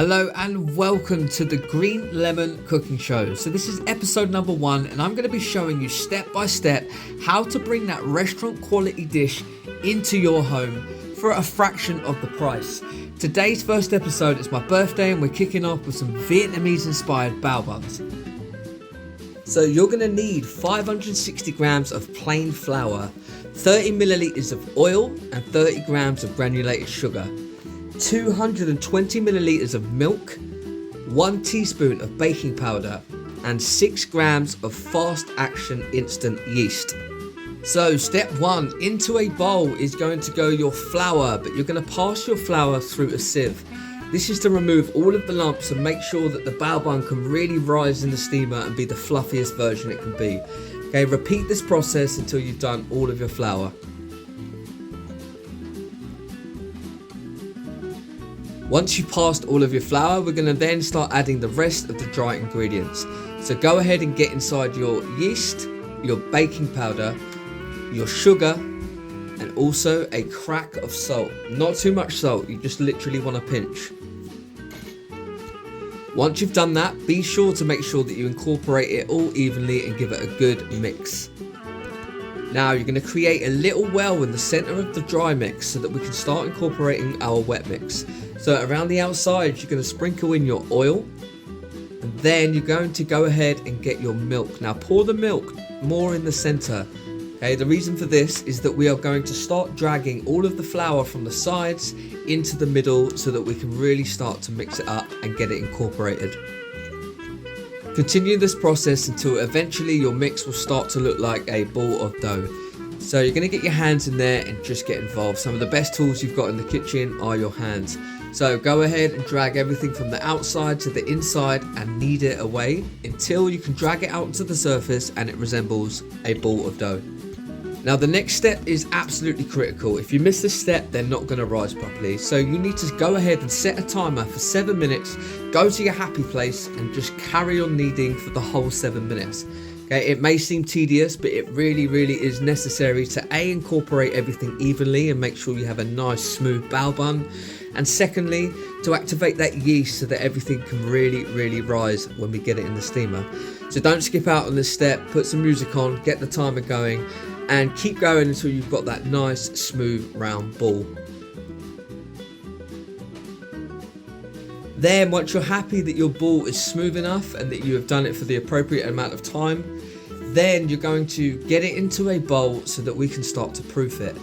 Hello and welcome to the Green Lemon Cooking Show. So this is episode number 1 and I'm going to be showing you step by step how to bring that restaurant quality dish into your home for a fraction of the price. Today's first episode is my birthday and we're kicking off with some Vietnamese inspired Bao Buns. So you're going to need 560 grams of plain flour, 30 milliliters of oil and 30 grams of granulated sugar. 220 milliliters of milk, 1 teaspoon of baking powder, and 6 grams of fast action instant yeast. So step 1, into a bowl is going to go your flour, but you're going to pass your flour through a sieve. This is to remove all of the lumps and make sure that the bao bun can really rise in the steamer and be the fluffiest version it can be. Okay, repeat this process until you've done all of your flour. Once you've passed all of your flour, we're going to then start adding the rest of the dry ingredients. So go ahead and get inside your yeast, your baking powder, your sugar, and also a crack of salt. Not too much salt, you just literally want a pinch. Once you've done that, be sure to make sure that you incorporate it all evenly and give it a good mix. Now you're going to create a little well in the center of the dry mix so that we can start incorporating our wet mix. So around the outside you're going to sprinkle in your oil and then you're going to go ahead and get your milk. Now pour the milk more in the center. Okay, the reason for this is that we are going to start dragging all of the flour from the sides into the middle so that we can really start to mix it up and get it incorporated. Continue this process until eventually your mix will start to look like a ball of dough. So you're going to get your hands in there and just get involved. Some of the best tools you've got in the kitchen are your hands. So go ahead and drag everything from the outside to the inside and knead it away until you can drag it out to the surface and it resembles a ball of dough. Now the next step is absolutely critical. If you miss this step, they're not going to rise properly. So you need to go ahead and set a timer for 7 minutes, go to your happy place and just carry on kneading for the whole 7 minutes. Okay, it may seem tedious, but it really is necessary to incorporate everything evenly and make sure you have a nice smooth bao bun. And secondly, to activate that yeast so that everything can really rise when we get it in the steamer. So don't skip out on this step, put some music on, get the timer going and keep going until you've got that nice smooth round ball. Then once you're happy that your ball is smooth enough and that you have done it for the appropriate amount of time, then you're going to get it into a bowl so that we can start to proof it.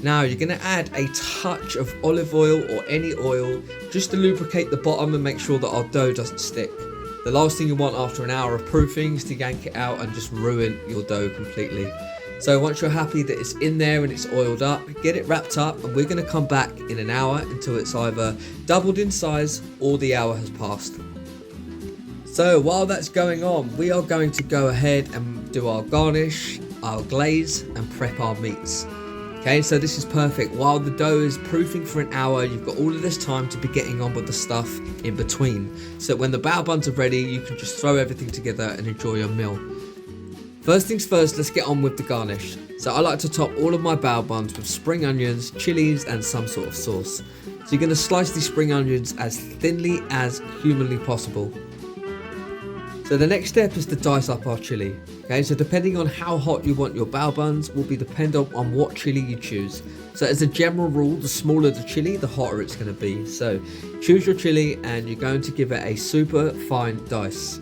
Now you're going to add a touch of olive oil or any oil just to lubricate the bottom and make sure that our dough doesn't stick. The last thing you want after an hour of proofing is to yank it out and just ruin your dough completely. So once you're happy that it's in there and it's oiled up, get it wrapped up and we're going to come back in an hour until it's either doubled in size or the hour has passed. So while that's going on, we are going to go ahead and do our garnish, our glaze and prep our meats. Okay, so this is perfect. While the dough is proofing for an hour, you've got all of this time to be getting on with the stuff in between. So when the bao buns are ready, you can just throw everything together and enjoy your meal. First things first, let's get on with the garnish. So I like to top all of my bao buns with spring onions, chillies and some sort of sauce. So you're going to slice these spring onions as thinly as humanly possible. So the next step is to dice up our chilli. Okay, so depending on how hot you want your bao buns will be dependent on what chilli you choose. So as a general rule, the smaller the chilli, the hotter it's going to be. So choose your chilli and you're going to give it a super fine dice.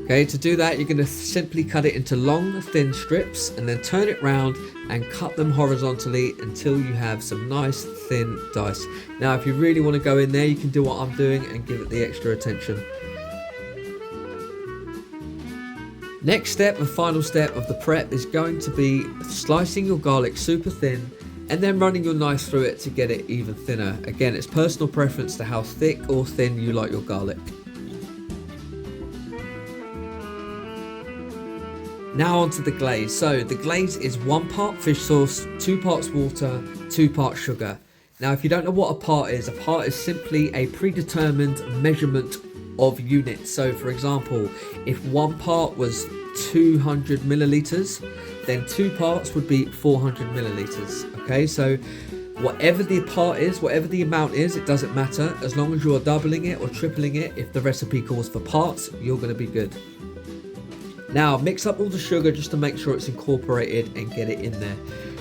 Okay, to do that, you're going to simply cut it into long, thin strips and then turn it round and cut them horizontally until you have some nice, thin dice. Now, if you really want to go in there, you can do what I'm doing and give it the extra attention. Next step, the final step of the prep is going to be slicing your garlic super thin and then running your knife through it to get it even thinner. Again, it's personal preference to how thick or thin you like your garlic. Now onto the glaze. So the glaze is 1 part fish sauce, 2 parts water, 2 parts sugar. Now if you don't know what a part is simply a predetermined measurement of units. So for example, if 1 part was 200 milliliters, then 2 parts would be 400 milliliters. Okay, so Whatever the part is, whatever the amount is, it doesn't matter. As long as you're doubling it or tripling it, if the recipe calls for parts, you're going to be good. Now mix up all the sugar just to make sure it's incorporated and get it in there.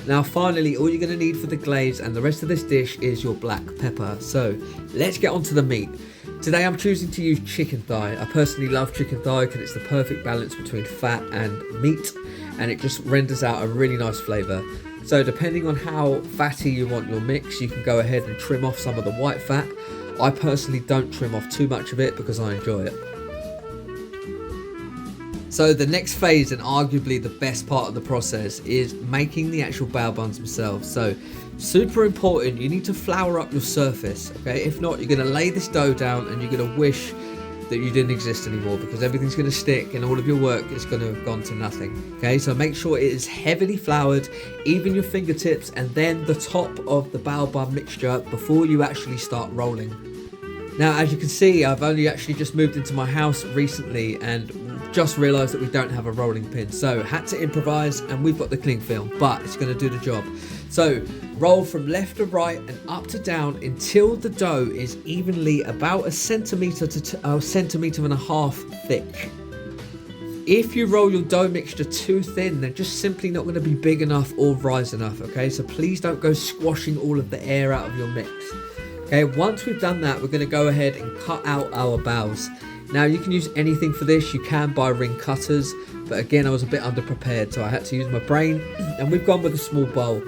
Now finally, all you're going to need for the glaze and the rest of this dish is your black pepper. So let's get on to the meat. Today I'm choosing to use chicken thigh. I personally love chicken thigh because it's the perfect balance between fat and meat, and it just renders out a really nice flavour. So depending on how fatty you want your mix, you can go ahead and trim off some of the white fat. I personally don't trim off too much of it because I enjoy it. So the next phase, and arguably the best part of the process, is making the actual bao buns themselves. So super important, you need to flour up your surface, okay? If not, you're going to lay this dough down and you're going to wish that you didn't exist anymore, because everything's going to stick and all of your work is going to have gone to nothing. Okay, so make sure it is heavily floured, even your fingertips and then the top of the bao bun mixture before you actually start rolling. Now as you can see, I've only actually just moved into my house recently and just realised that we don't have a rolling pin, so had to improvise, and we've got the cling film, but it's going to do the job. So roll from left to right and up to down until the dough is evenly about a centimetre to a centimetre and a half thick. If you roll your dough mixture too thin, they're just simply not going to be big enough or rise enough, okay? So please don't go squashing all of the air out of your mix. Okay, once we've done that, we're going to go ahead and cut out our baos. Now you can use anything for this, you can buy ring cutters, but again I was a bit underprepared, so I had to use my brain, and we've gone with a small bowl.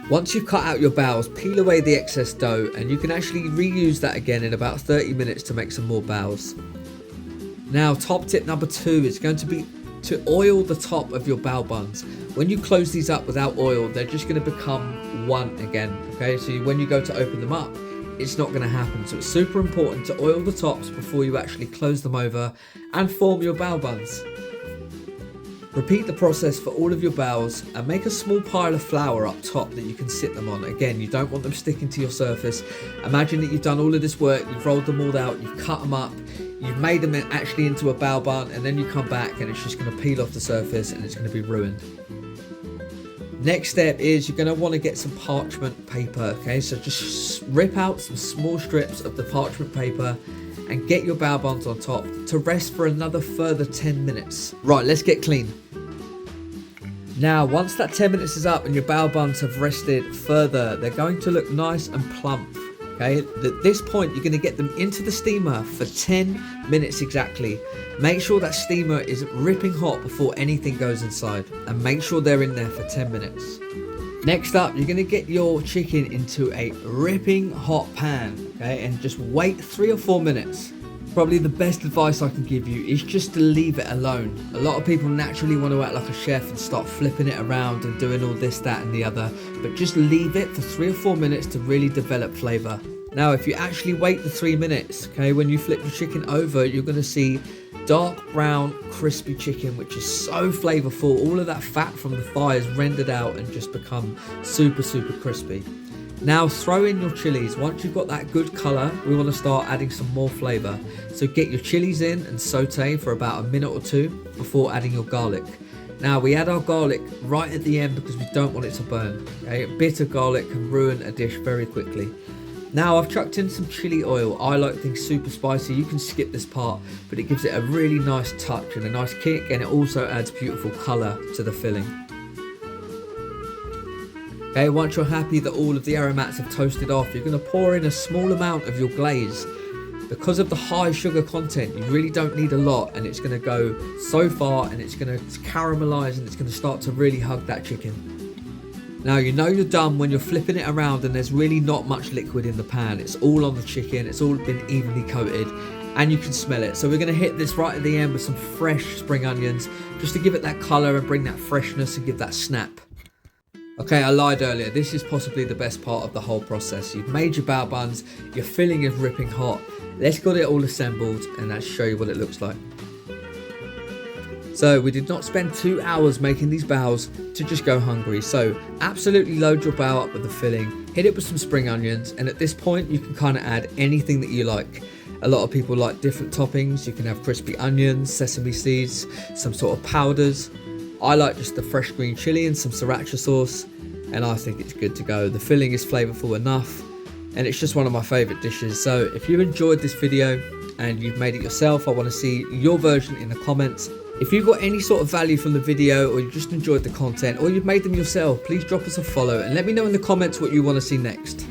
Once you've cut out your baos, peel away the excess dough, and you can actually reuse that again in about 30 minutes to make some more baos. Now top tip number 2 is going to be to oil the top of your bao buns. When you close these up without oil, they're just going to become one again, okay? So when you go to open them up, it's not going to happen. So it's super important to oil the tops before you actually close them over and form your bao buns. Repeat the process for all of your baos and make a small pile of flour up top that you can sit them on. Again, you don't want them sticking to your surface. Imagine that you've done all of this work, you've rolled them all out, you've cut them up, you've made them actually into a bao bun, and then you come back and it's just going to peel off the surface and it's going to be ruined. Next step is you're going to want to get some parchment paper, okay? So just rip out some small strips of the parchment paper and get your bao buns on top to rest for another further 10 minutes. Right, let's get clean. Now, once that 10 minutes is up and your bao buns have rested further, they're going to look nice and plump, okay? At this point, you're going to get them into the steamer for 10 minutes exactly. Make sure that steamer is ripping hot before anything goes inside, and make sure they're in there for 10 minutes. Next up, you're going to get your chicken into a ripping hot pan, okay, and just wait 3 or 4 minutes. Probably the best advice I can give you is just to leave it alone. A lot of people naturally want to act like a chef and start flipping it around and doing all this, that and the other, but just leave it for 3 or 4 minutes to really develop flavour. Now, if you actually wait the 3 minutes, okay, when you flip your chicken over, you're going to see dark brown crispy chicken, which is so flavorful. All of that fat from the thigh is rendered out and just become super crispy. Now throw in your chillies. Once you've got that good colour, we want to start adding some more flavour. So get your chillies in and saute for about a minute or 2 before adding your garlic. Now we add our garlic right at the end because we don't want it to burn, okay? Bitter garlic can ruin a dish very quickly. Now I've chucked in some chili oil. I like things super spicy. You can skip this part, but it gives it a really nice touch and a nice kick, and it also adds beautiful colour to the filling. Okay, once you're happy that all of the aromats have toasted off, you're going to pour in a small amount of your glaze. Because of the high sugar content, you really don't need a lot, and it's going to go so far and it's going to caramelise and it's going to start to really hug that chicken. Now you know you're done when you're flipping it around and there's really not much liquid in the pan. It's all on the chicken, it's all been evenly coated, and you can smell it. So we're going to hit this right at the end with some fresh spring onions just to give it that colour and bring that freshness and give that snap. Okay, I lied earlier. This is possibly the best part of the whole process. You've made your bao buns, your filling is ripping hot. Let's get it all assembled and I'll show you what it looks like. So we did not spend 2 hours making these baos to just go hungry. So absolutely load your bao up with the filling, hit it with some spring onions, and at this point you can kind of add anything that you like. A lot of people like different toppings. You can have crispy onions, sesame seeds, some sort of powders. I like just the fresh green chilli and some Siracha sauce. and I think it's good to go. The filling is flavorful enough, and it's just one of my favorite dishes. So if you enjoyed this video and you've made it yourself, I want to see your version in the comments. If you've got any sort of value from the video, or you just enjoyed the content, or you've made them yourself, please drop us a follow and let me know in the comments what you want to see next.